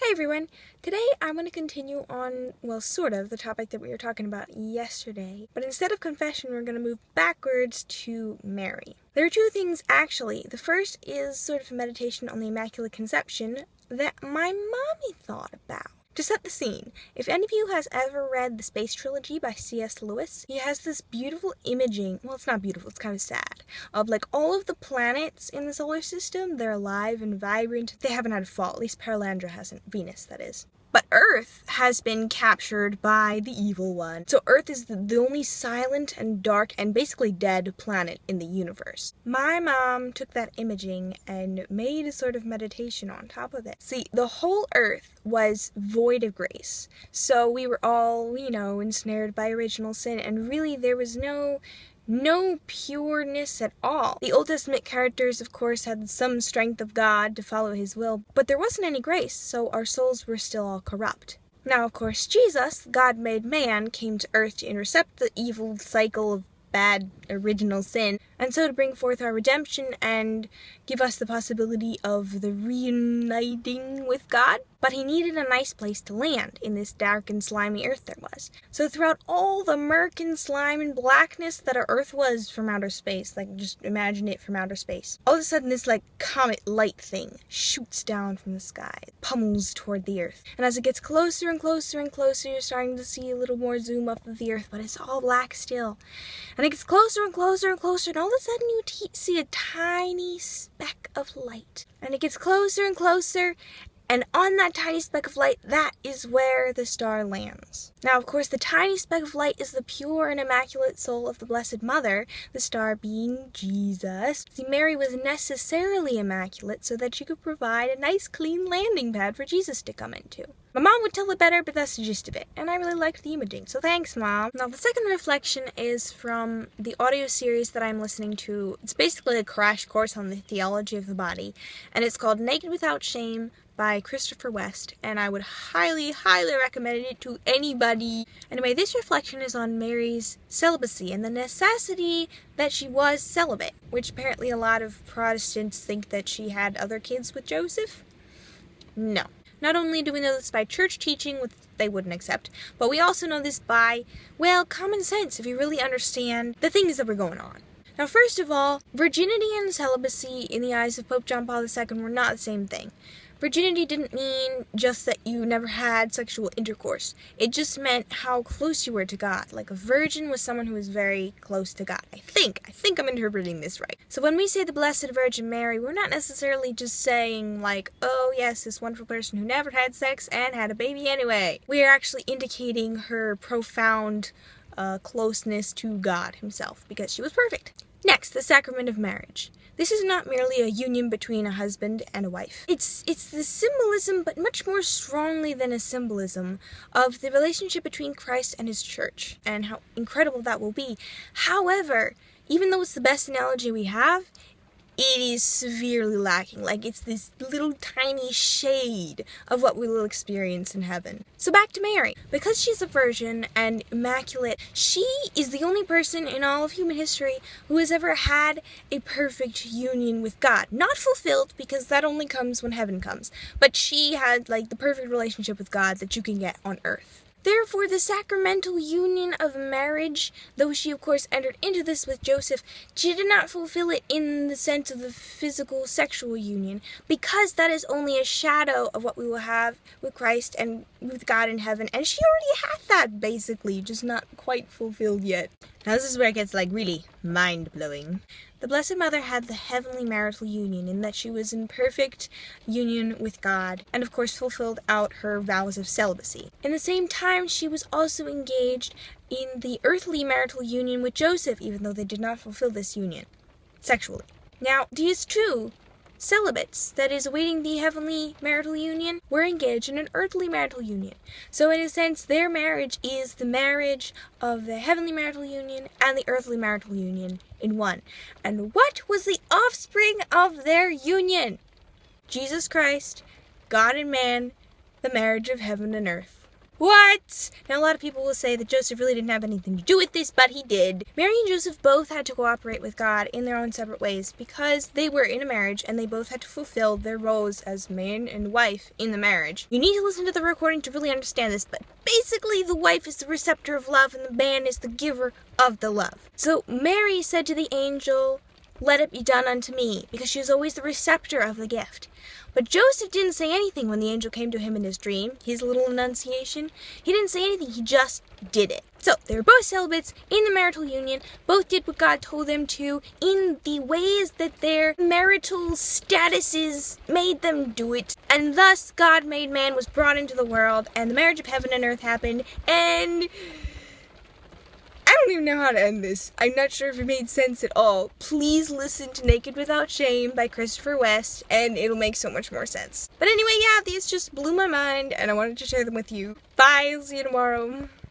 Hey everyone! Today I'm going to continue on, well, sort of, the topic that we were talking about yesterday. But instead of confession, we're going to move backwards to Mary. There are two things, actually. The first is sort of a meditation on the Immaculate Conception that my mommy thought about. To set the scene, if any of you has ever read the Space Trilogy by C.S. Lewis, he has this beautiful imaging, well, it's not beautiful, it's kind of sad, of like all of the planets in the solar system. They're alive and vibrant. They haven't had a fall, at least Paralandra hasn't, Venus that is. But Earth has been captured by the evil one. So Earth is the only silent and dark and basically dead planet in the universe. My mom took that imaging and made a sort of meditation on top of it. See, the whole Earth was void of grace. So we were all, ensnared by original sin, and really there was no pureness at all. The Old Testament characters, of course, had some strength of God to follow his will, but there wasn't any grace, so our souls were still all corrupt. Now, of course, Jesus, God-made man, came to earth to intercept the evil cycle of bad original sin, and so to bring forth our redemption and give us the possibility of the reuniting with God. But he needed a nice place to land in this dark and slimy earth there was. So throughout all the murk and slime and blackness that our earth was from outer space, just imagine it from outer space, all of a sudden this comet light thing shoots down from the sky, pummels toward the earth. And as it gets closer and closer and closer, you're starting to see a little more zoom up of the earth, but it's all black still. And it gets closer and closer and closer, and all of a sudden you see a tiny speck of light. And it gets closer and closer, and on that tiny speck of light, that is where the star lands. Now, of course, the tiny speck of light is the pure and immaculate soul of the Blessed Mother, the star being Jesus. See, Mary was necessarily immaculate so that she could provide a nice, clean landing pad for Jesus to come into. My mom would tell it better, but that's the gist of it. And I really liked the imaging, so thanks, Mom. Now, the second reflection is from the audio series that I'm listening to. It's basically a crash course on the theology of the body, and it's called Naked Without Shame by Christopher West, and I would highly, highly recommend it to anybody. Anyway, this reflection is on Mary's celibacy and the necessity that she was celibate, which apparently a lot of Protestants think that she had other kids with Joseph. No. Not only do we know this by church teaching, which they wouldn't accept, but we also know this by, well, common sense, if you really understand the things that were going on. Now, first of all, virginity and celibacy in the eyes of Pope John Paul II were not the same thing. Virginity didn't mean just that you never had sexual intercourse. It just meant how close you were to God. Like, a virgin was someone who was very close to God. I think I'm interpreting this right. So when we say the Blessed Virgin Mary, we're not necessarily just saying, oh yes, this wonderful person who never had sex and had a baby anyway. We are actually indicating her profound closeness to God himself, because she was perfect. Next, the sacrament of marriage. This is not merely a union between a husband and a wife. It's the symbolism, but much more strongly than a symbolism, of the relationship between Christ and his church, and how incredible that will be. However, even though it's the best analogy we have, it is severely lacking. It's this little tiny shade of what we will experience in heaven. So back to Mary. Because she's a virgin and immaculate, she is the only person in all of human history who has ever had a perfect union with God. Not fulfilled, because that only comes when heaven comes. But she had, the perfect relationship with God that you can get on earth. Therefore, the sacramental union of marriage, though she of course entered into this with Joseph, she did not fulfill it in the sense of the physical sexual union, because that is only a shadow of what we will have with Christ and with God in heaven, and she already had that, basically, just not quite fulfilled yet. Now this is where it gets, really mind-blowing. The Blessed Mother had the heavenly marital union in that she was in perfect union with God, and of course fulfilled out her vows of celibacy. In the same time, she was also engaged in the earthly marital union with Joseph, even though they did not fulfill this union sexually. Now, these two celibates, that is, awaiting the heavenly marital union, were engaged in an earthly marital union. So in a sense, their marriage is the marriage of the heavenly marital union and the earthly marital union in one. And what was the offspring of their union? Jesus Christ, God and man, the marriage of heaven and earth. What? Now, a lot of people will say that Joseph really didn't have anything to do with this, but he did. Mary and Joseph both had to cooperate with God in their own separate ways because they were in a marriage and they both had to fulfill their roles as man and wife in the marriage. You need to listen to the recording to really understand this, but basically the wife is the receptor of love and the man is the giver of the love. So Mary said to the angel, "Let it be done unto me," because she was always the receptor of the gift. But Joseph didn't say anything when the angel came to him in his dream, his little enunciation. He didn't say anything, he just did it. So, they were both celibates in the marital union, both did what God told them to, in the ways that their marital statuses made them do it. And thus, God made man was brought into the world, and the marriage of heaven and earth happened, and I don't even know how to end this. I'm not sure if it made sense at all. Please listen to Naked Without Shame by Christopher West, and it'll make so much more sense. But anyway, yeah, these just blew my mind, and I wanted to share them with you. Bye, I'll see you tomorrow.